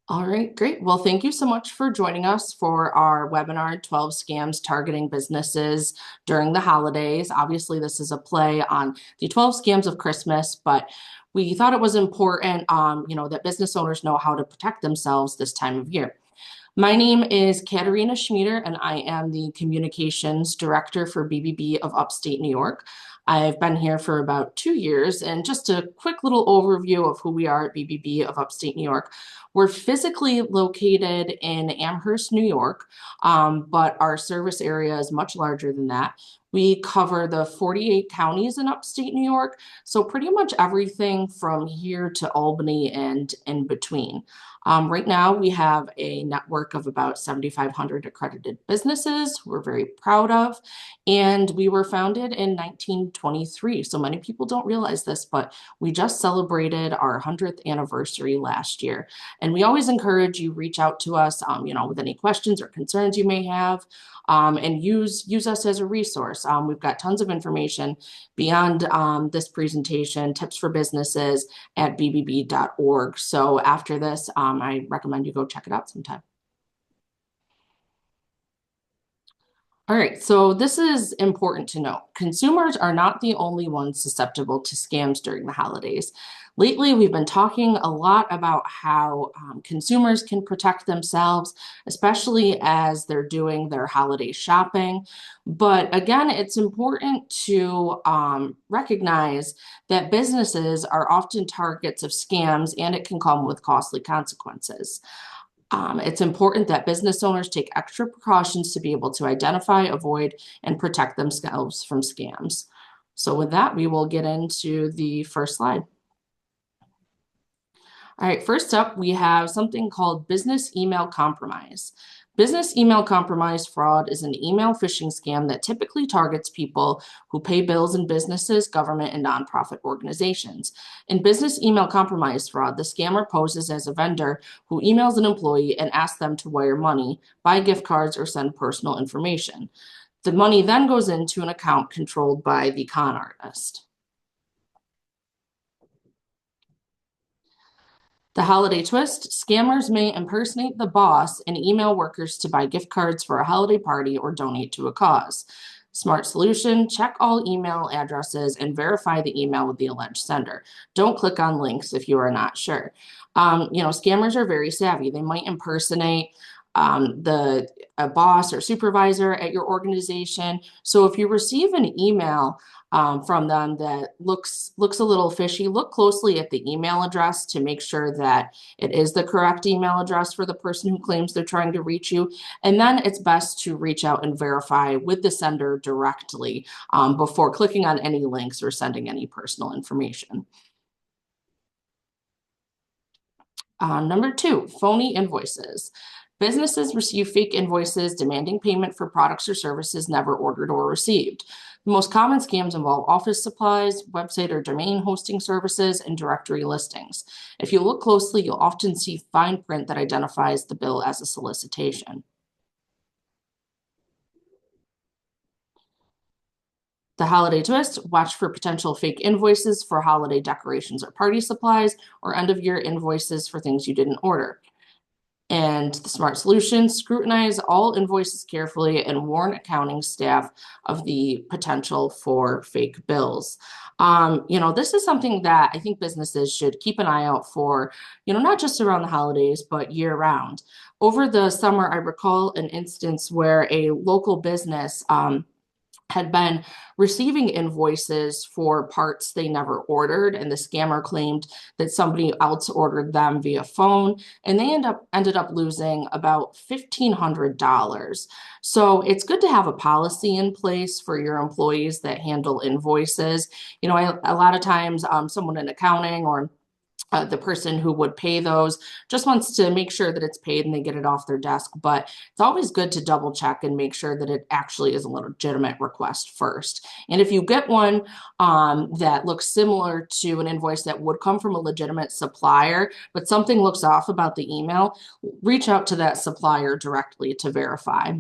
All right, great. Well, thank you so much for joining us for our webinar, 12 Scams Targeting Businesses During the Holidays. Obviously, this is a play on the 12 Scams of Christmas, but we thought it was important, that business owners know how to protect themselves this time of year. My name is Katerina Schmieder, and I am the Communications Director for BBB of Upstate New York. I've been here for about 2 years, and just a quick little overview of who we are at BBB of Upstate New York. We're physically located in Amherst, New York, but our service area is much larger than that. We cover the 48 counties in upstate New York, so pretty much everything from here to Albany and in between. Right now, we have a network of about 7,500 accredited businesses we're very proud of, and we were founded in 1923. So many people don't realize this, but we just celebrated our 100th anniversary last year. And we always encourage you reach out to us, with any questions or concerns you may have, and use us as a resource. We've got tons of information beyond this presentation, tips for businesses at bbb.org. So after this, I recommend you go check it out sometime. All right, so this is important to note. Consumers are not the only ones susceptible to scams during the holidays. Lately, we've been talking a lot about how consumers can protect themselves, especially as they're doing their holiday shopping. But again, it's important to recognize that businesses are often targets of scams and it can come with costly consequences. It's important that business owners take extra precautions to be able to identify, avoid, and protect themselves from scams. So with that, we will get into the first slide. All right, first up, we have something called business email compromise. Business email compromise fraud is an email phishing scam that typically targets people who pay bills in businesses, government, and nonprofit organizations. In business email compromise fraud, the scammer poses as a vendor who emails an employee and asks them to wire money, buy gift cards, or send personal information. The money then goes into an account controlled by the con artist. The holiday twist, scammers may impersonate the boss and email workers to buy gift cards for a holiday party or donate to a cause. Smart solution, check all email addresses and verify the email with the alleged sender. Don't click on links if you are not sure. Scammers are very savvy. They might impersonate a boss or supervisor at your organization. So if you receive an email from them that looks a little fishy, look closely at the email address to make sure that it is the correct email address for the person who claims they're trying to reach you. And then it's best to reach out and verify with the sender directly before clicking on any links or sending any personal information. Number two, phony invoices. Businesses receive fake invoices demanding payment for products or services never ordered or received. The most common scams involve office supplies, website or domain hosting services, and directory listings. If you look closely, you'll often see fine print that identifies the bill as a solicitation. The holiday twist, watch for potential fake invoices for holiday decorations or party supplies, or end-of-year invoices for things you didn't order. And the smart solution, scrutinize all invoices carefully and warn accounting staff of the potential for fake bills. This is something that I think businesses should keep an eye out for, not just around the holidays, but year round. Over the summer, I recall an instance where a local business had been receiving invoices for parts they never ordered, and the scammer claimed that somebody else ordered them via phone, and they ended up losing about $1,500. So it's good to have a policy in place for your employees that handle invoices. A lot of times someone in accounting or the person who would pay those just wants to make sure that it's paid and they get it off their desk. But it's always good to double check and make sure that it actually is a legitimate request first. And if you get one that looks similar to an invoice that would come from a legitimate supplier, but something looks off about the email, reach out to that supplier directly to verify.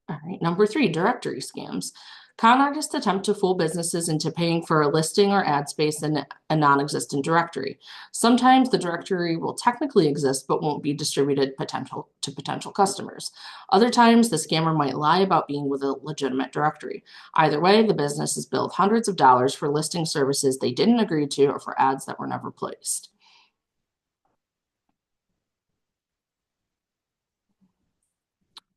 All right, number three, directory scams. Con artists attempt to fool businesses into paying for a listing or ad space in a non-existent directory. Sometimes the directory will technically exist but won't be distributed to potential customers. Other times, the scammer might lie about being with a legitimate directory. Either way, the business is billed hundreds of dollars for listing services they didn't agree to or for ads that were never placed.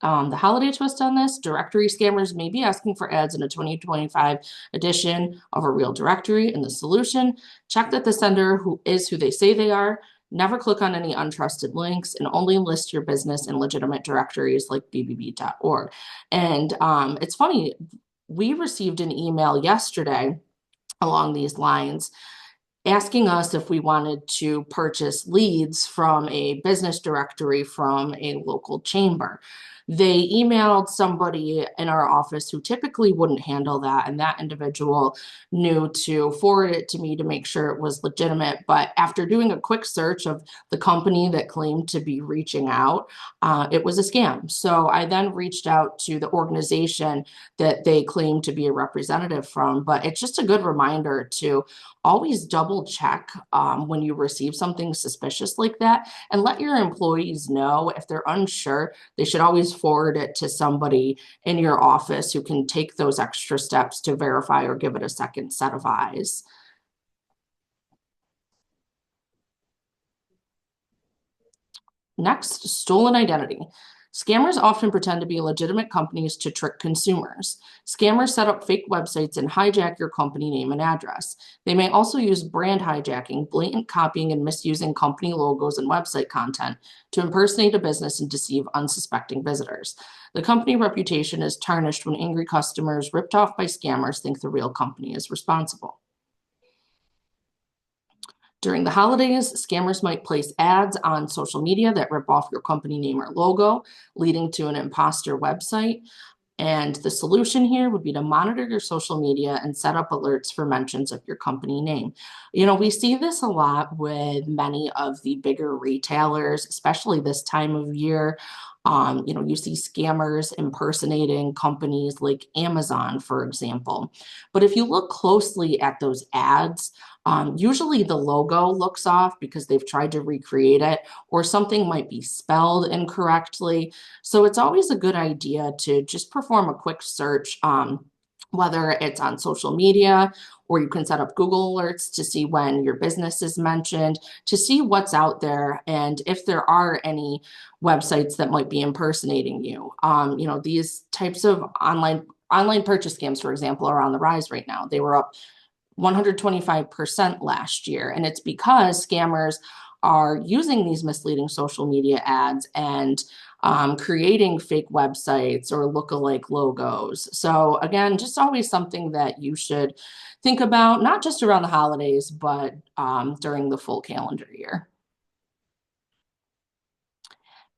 The holiday twist on this, directory scammers may be asking for ads in a 2025 edition of a real directory. And the solution, check that the sender who they say they are. Never click on any untrusted links and only list your business in legitimate directories like bbb.org. And it's funny, we received an email yesterday along these lines asking us if we wanted to purchase leads from a business directory from a local chamber. They emailed somebody in our office who typically wouldn't handle that, and that individual knew to forward it to me to make sure it was legitimate. But after doing a quick search of the company that claimed to be reaching out, it was a scam. So I then reached out to the organization that they claimed to be a representative from. But it's just a good reminder to always double check when you receive something suspicious like that, and let your employees know if they're unsure. They should always forward it to somebody in your office who can take those extra steps to verify or give it a second set of eyes. Next, stolen identity. Scammers often pretend to be legitimate companies to trick consumers. Scammers set up fake websites and hijack your company name and address. They may also use brand hijacking, blatant copying, and misusing company logos and website content to impersonate a business and deceive unsuspecting visitors. The company reputation is tarnished when angry customers ripped off by scammers think the real company is responsible. During the holidays, scammers might place ads on social media that rip off your company name or logo, leading to an imposter website. And the solution here would be to monitor your social media and set up alerts for mentions of your company name. We see this a lot with many of the bigger retailers, especially this time of year. You see scammers impersonating companies like Amazon, for example. But if you look closely at those ads, usually the logo looks off because they've tried to recreate it, or something might be spelled incorrectly. So it's always a good idea to just perform a quick search, whether it's on social media, or you can set up Google alerts to see when your business is mentioned, to see what's out there and if there are any websites that might be impersonating you. These types of online purchase scams, for example, are on the rise right now. They were up 125% last year. And it's because scammers are using these misleading social media ads and creating fake websites or lookalike logos. So again, just always something that you should think about, not just around the holidays, but during the full calendar year.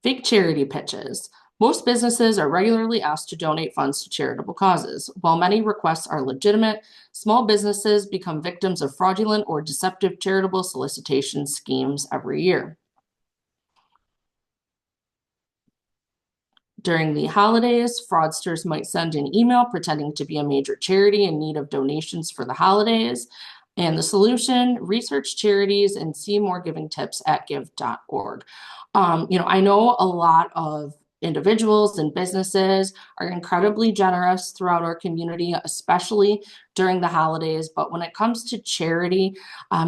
Fake charity pitches. Most businesses are regularly asked to donate funds to charitable causes. While many requests are legitimate, small businesses become victims of fraudulent or deceptive charitable solicitation schemes every year. During the holidays, fraudsters might send an email pretending to be a major charity in need of donations for the holidays. And the solution, research charities and see more giving tips at give.org. I know a lot of individuals and businesses are incredibly generous throughout our community, especially during the holidays. But when it comes to charity,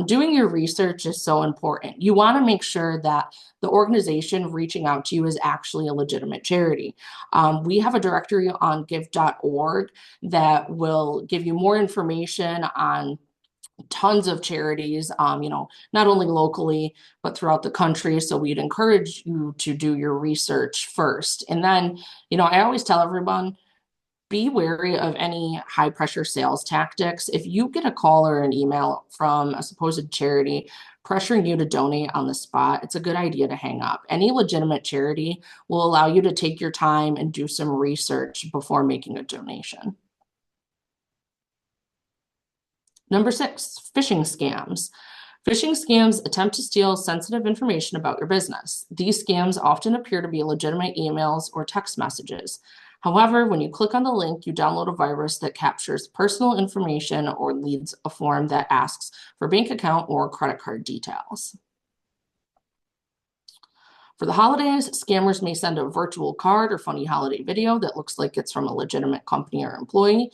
doing your research is so important. You want to make sure that the organization reaching out to you is actually a legitimate charity. We have a directory on give.org that will give you more information on tons of charities, not only locally, but throughout the country. So we'd encourage you to do your research first. And then, I always tell everyone, be wary of any high pressure sales tactics. If you get a call or an email from a supposed charity pressuring you to donate on the spot, it's a good idea to hang up. Any legitimate charity will allow you to take your time and do some research before making a donation. Number 6, phishing scams. Phishing scams attempt to steal sensitive information about your business. These scams often appear to be legitimate emails or text messages. However, when you click on the link, you download a virus that captures personal information or leads a form that asks for bank account or credit card details. For the holidays, scammers may send a virtual card or funny holiday video that looks like it's from a legitimate company or employee.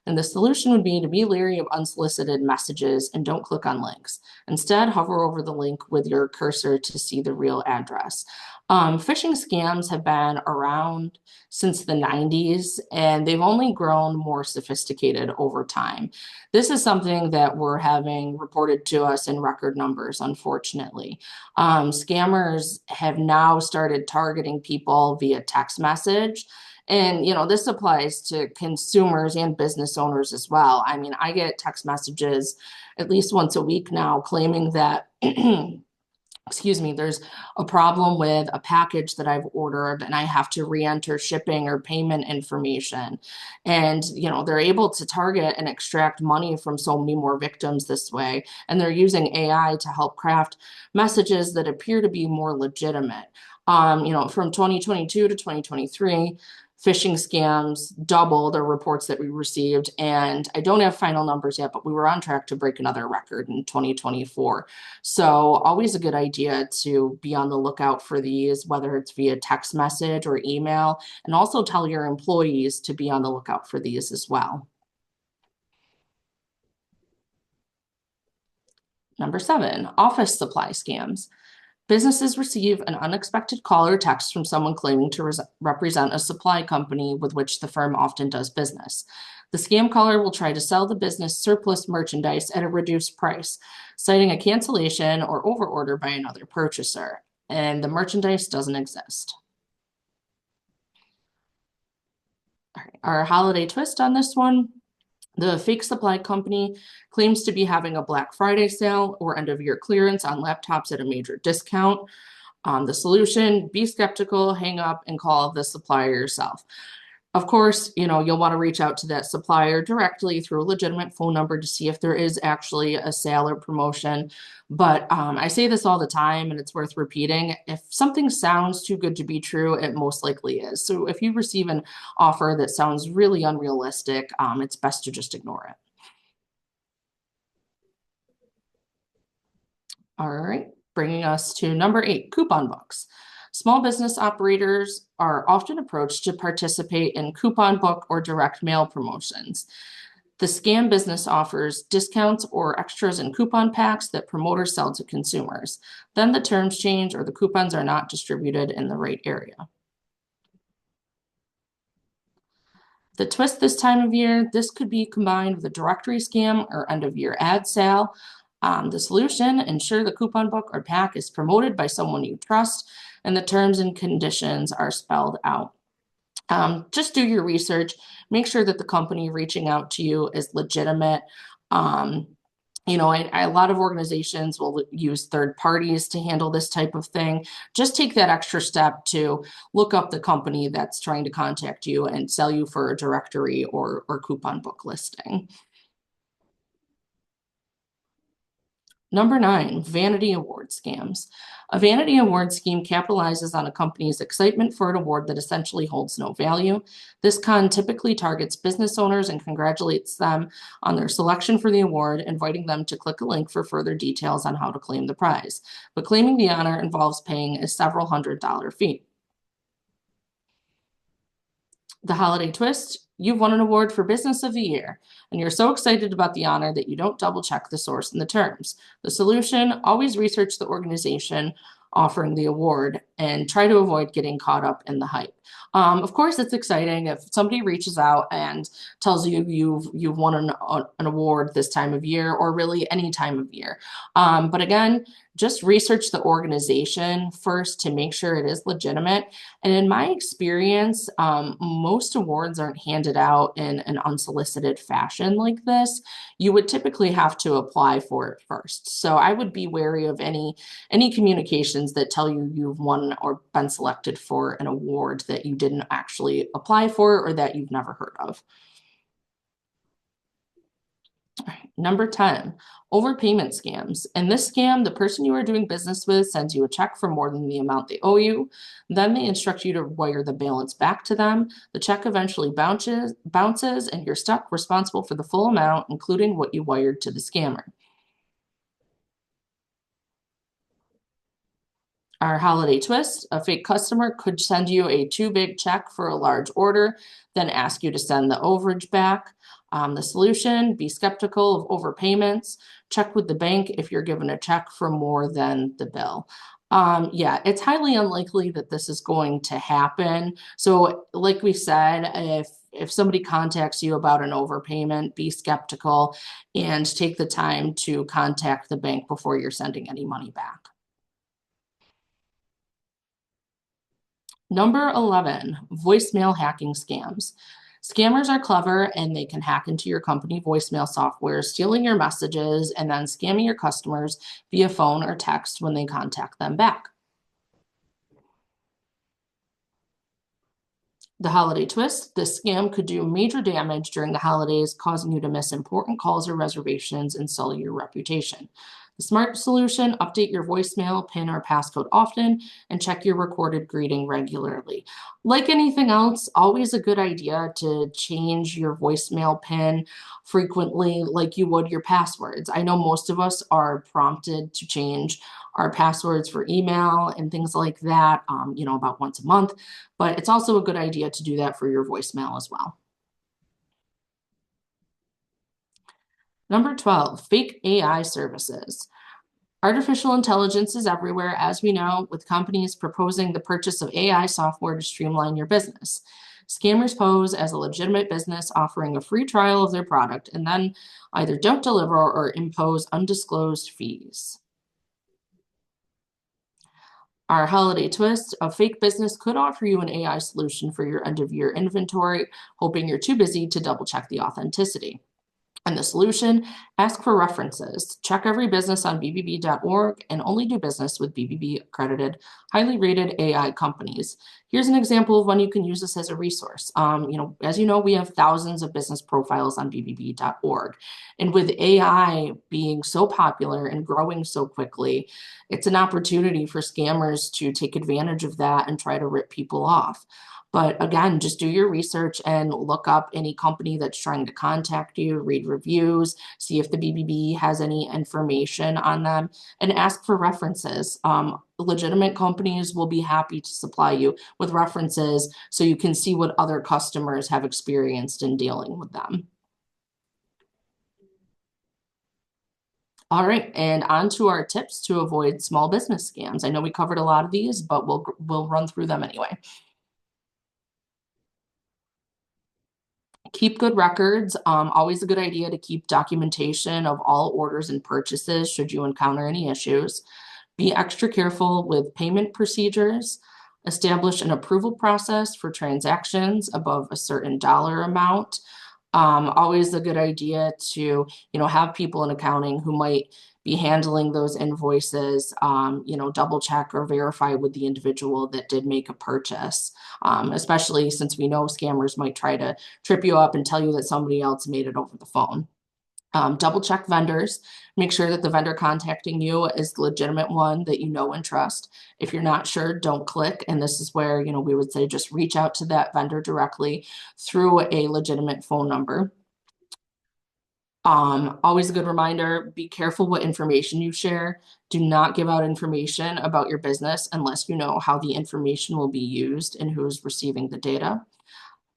And the solution would be to be leery of unsolicited messages and don't click on links. Instead, hover over the link with your cursor to see the real address. Phishing scams have been around since the 90s, and they've only grown more sophisticated over time. This is something that we're having reported to us in record numbers, unfortunately. Scammers have now started targeting people via text message. And, this applies to consumers and business owners as well. I mean, I get text messages at least once a week now claiming that excuse me, there's a problem with a package that I've ordered and I have to re-enter shipping or payment information. And, they're able to target and extract money from so many more victims this way. And they're using AI to help craft messages that appear to be more legitimate. From 2022 to 2023, phishing scams doubled, or reports that we received. And I don't have final numbers yet, but we were on track to break another record in 2024. So always a good idea to be on the lookout for these, whether it's via text message or email, and also tell your employees to be on the lookout for these as well. Number 7, office supply scams. Businesses receive an unexpected call or text from someone claiming to represent a supply company with which the firm often does business. The scam caller will try to sell the business surplus merchandise at a reduced price, citing a cancellation or overorder by another purchaser, and the merchandise doesn't exist. All right, our holiday twist on this one. The fake supply company claims to be having a Black Friday sale or end of year clearance on laptops at a major discount. The solution: be skeptical, hang up, and call the supplier yourself. Of course, you'll want to reach out to that supplier directly through a legitimate phone number to see if there is actually a sale or promotion. But I say this all the time, and it's worth repeating. If something sounds too good to be true, it most likely is. So if you receive an offer that sounds really unrealistic, it's best to just ignore it. All right, bringing us to number 8, coupon books. Small business operators are often approached to participate in coupon book or direct mail promotions. The scam business offers discounts or extras in coupon packs that promoters sell to consumers. Then the terms change or the coupons are not distributed in the right area. The twist this time of year: this could be combined with a directory scam or end of year ad sale. The solution: ensure the coupon book or pack is promoted by someone you trust and the terms and conditions are spelled out. Just do your research. Make sure that the company reaching out to you is legitimate. A lot of organizations will use third parties to handle this type of thing. Just take that extra step to look up the company that's trying to contact you and sell you for a directory or coupon book listing. Number 9, vanity award scams. A vanity award scheme capitalizes on a company's excitement for an award that essentially holds no value. This con typically targets business owners and congratulates them on their selection for the award, inviting them to click a link for further details on how to claim the prize. But claiming the honor involves paying a several $100 fee. The holiday twist: you've won an award for Business of the Year, and you're so excited about the honor that you don't double check the source and the terms. The solution: always research the organization offering the award and try to avoid getting caught up in the hype. Of course, it's exciting if somebody reaches out and tells you you've won an award this time of year, or really any time of year. But again, just research the organization first to make sure it is legitimate. And in my experience, most awards aren't handed out in an unsolicited fashion like this. You would typically have to apply for it first. So I would be wary of any communications that tell you you've won or been selected for an award that you didn't actually apply for or that you've never heard of. Number 10, overpayment scams. In this scam, the person you are doing business with sends you a check for more than the amount they owe you. Then they instruct you to wire the balance back to them. The check eventually bounces, and you're stuck responsible for the full amount, including what you wired to the scammer. Our holiday twist, a fake customer could send you a too big check for a large order, then ask you to send the overage back. The solution, be skeptical of overpayments. Check with the bank if you're given a check for more than the bill. Yeah, it's highly unlikely that this is going to happen. So, like we said, if somebody contacts you about an overpayment, be skeptical and take the time to contact the bank before you're sending any money back. Number 11, voicemail hacking scams. Scammers are clever and they can hack into your company voicemail software, stealing your messages and then scamming your customers via phone or text when they contact them back. The holiday twist, this scam could do major damage during the holidays, causing you to miss important calls or reservations and sully your reputation. The smart solution, update your voicemail, PIN, or passcode often, and check your recorded greeting regularly. Like anything else, always a good idea to change your voicemail PIN frequently, like you would your passwords. I know most of us are prompted to change our passwords for email and things like that, about once a month, but it's also a good idea to do that for your voicemail as well. Number 12, fake AI services. Artificial intelligence is everywhere, as we know, with companies proposing the purchase of AI software to streamline your business. Scammers pose as a legitimate business offering a free trial of their product and then either don't deliver or impose undisclosed fees. Our holiday twist, a fake business could offer you an AI solution for your end of year inventory, hoping you're too busy to double check the authenticity. And the solution, ask for references. Check every business on bbb.org and only do business with BBB accredited, highly rated AI companies. Here's an example of when you can use this as a resource. As you know, we have thousands of business profiles on bbb.org. And with AI being so popular and growing so quickly, it's an opportunity for scammers to take advantage of that and try to rip people off. But again, just do your research and look up any company that's trying to contact you, read reviews, see if the BBB has any information on them, and ask for references. Legitimate companies will be happy to supply you with references so you can see what other customers have experienced in dealing with them. All right, and on to our tips to avoid small business scams. I know we covered a lot of these, but we'll run through them anyway. Keep good records. Always a good idea to keep documentation of all orders and purchases should you encounter any issues. Be extra careful with payment procedures. Establish an approval process for transactions above a certain dollar amount. Always a good idea to, have people in accounting who might be handling those invoices, double check or verify with the individual that did make a purchase, especially since we know scammers might try to trip you up and tell you that somebody else made it over the phone. Double check vendors. Make sure that the vendor contacting you is the legitimate one that you know and trust. If you're not sure, don't click. And this is where, we would say just reach out to that vendor directly through a legitimate phone number. Always a good reminder, be careful what information you share. Do not give out information about your business unless you know how the information will be used and who is receiving the data.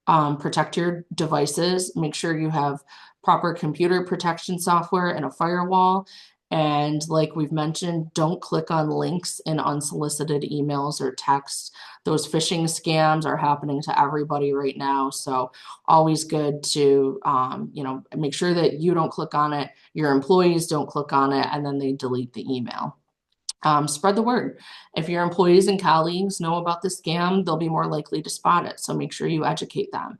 Protect your devices. Make sure you have proper computer protection software and a firewall. And like we've mentioned, don't click on links in unsolicited emails or texts. Those phishing scams are happening to everybody right now. So always good to, make sure that you don't click on it, your employees don't click on it, and then they delete the email. Spread the word. If your employees and colleagues know about the scam, they'll be more likely to spot it. So make sure you educate them.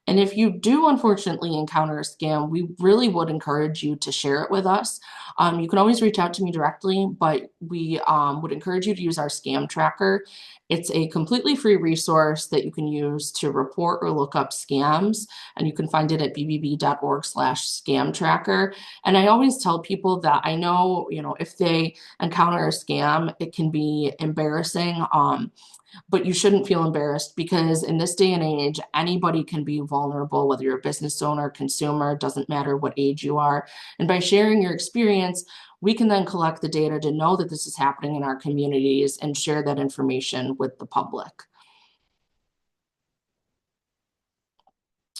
And if you do unfortunately encounter a scam, we really would encourage you to share it with us. You can always reach out to me directly, but we would encourage you to use our scam tracker. It's a completely free resource that you can use to report or look up scams, and you can find it at bbb.org/scam tracker. And I always tell people that I know, if they encounter a scam, it can be embarrassing. But you shouldn't feel embarrassed because in this day and age, anybody can be vulnerable, whether you're a business owner, consumer, doesn't matter what age you are. And by sharing your experience, we can then collect the data to know that this is happening in our communities and share that information with the public.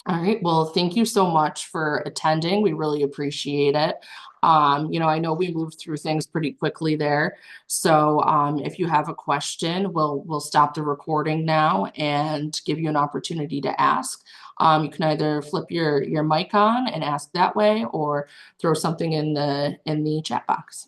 All right. Well, thank you so much for attending. We really appreciate it. I know we moved through things pretty quickly there. So, if you have a question, we'll stop the recording now and give you an opportunity to ask. You can either flip your mic on and ask that way, or throw something in the chat box.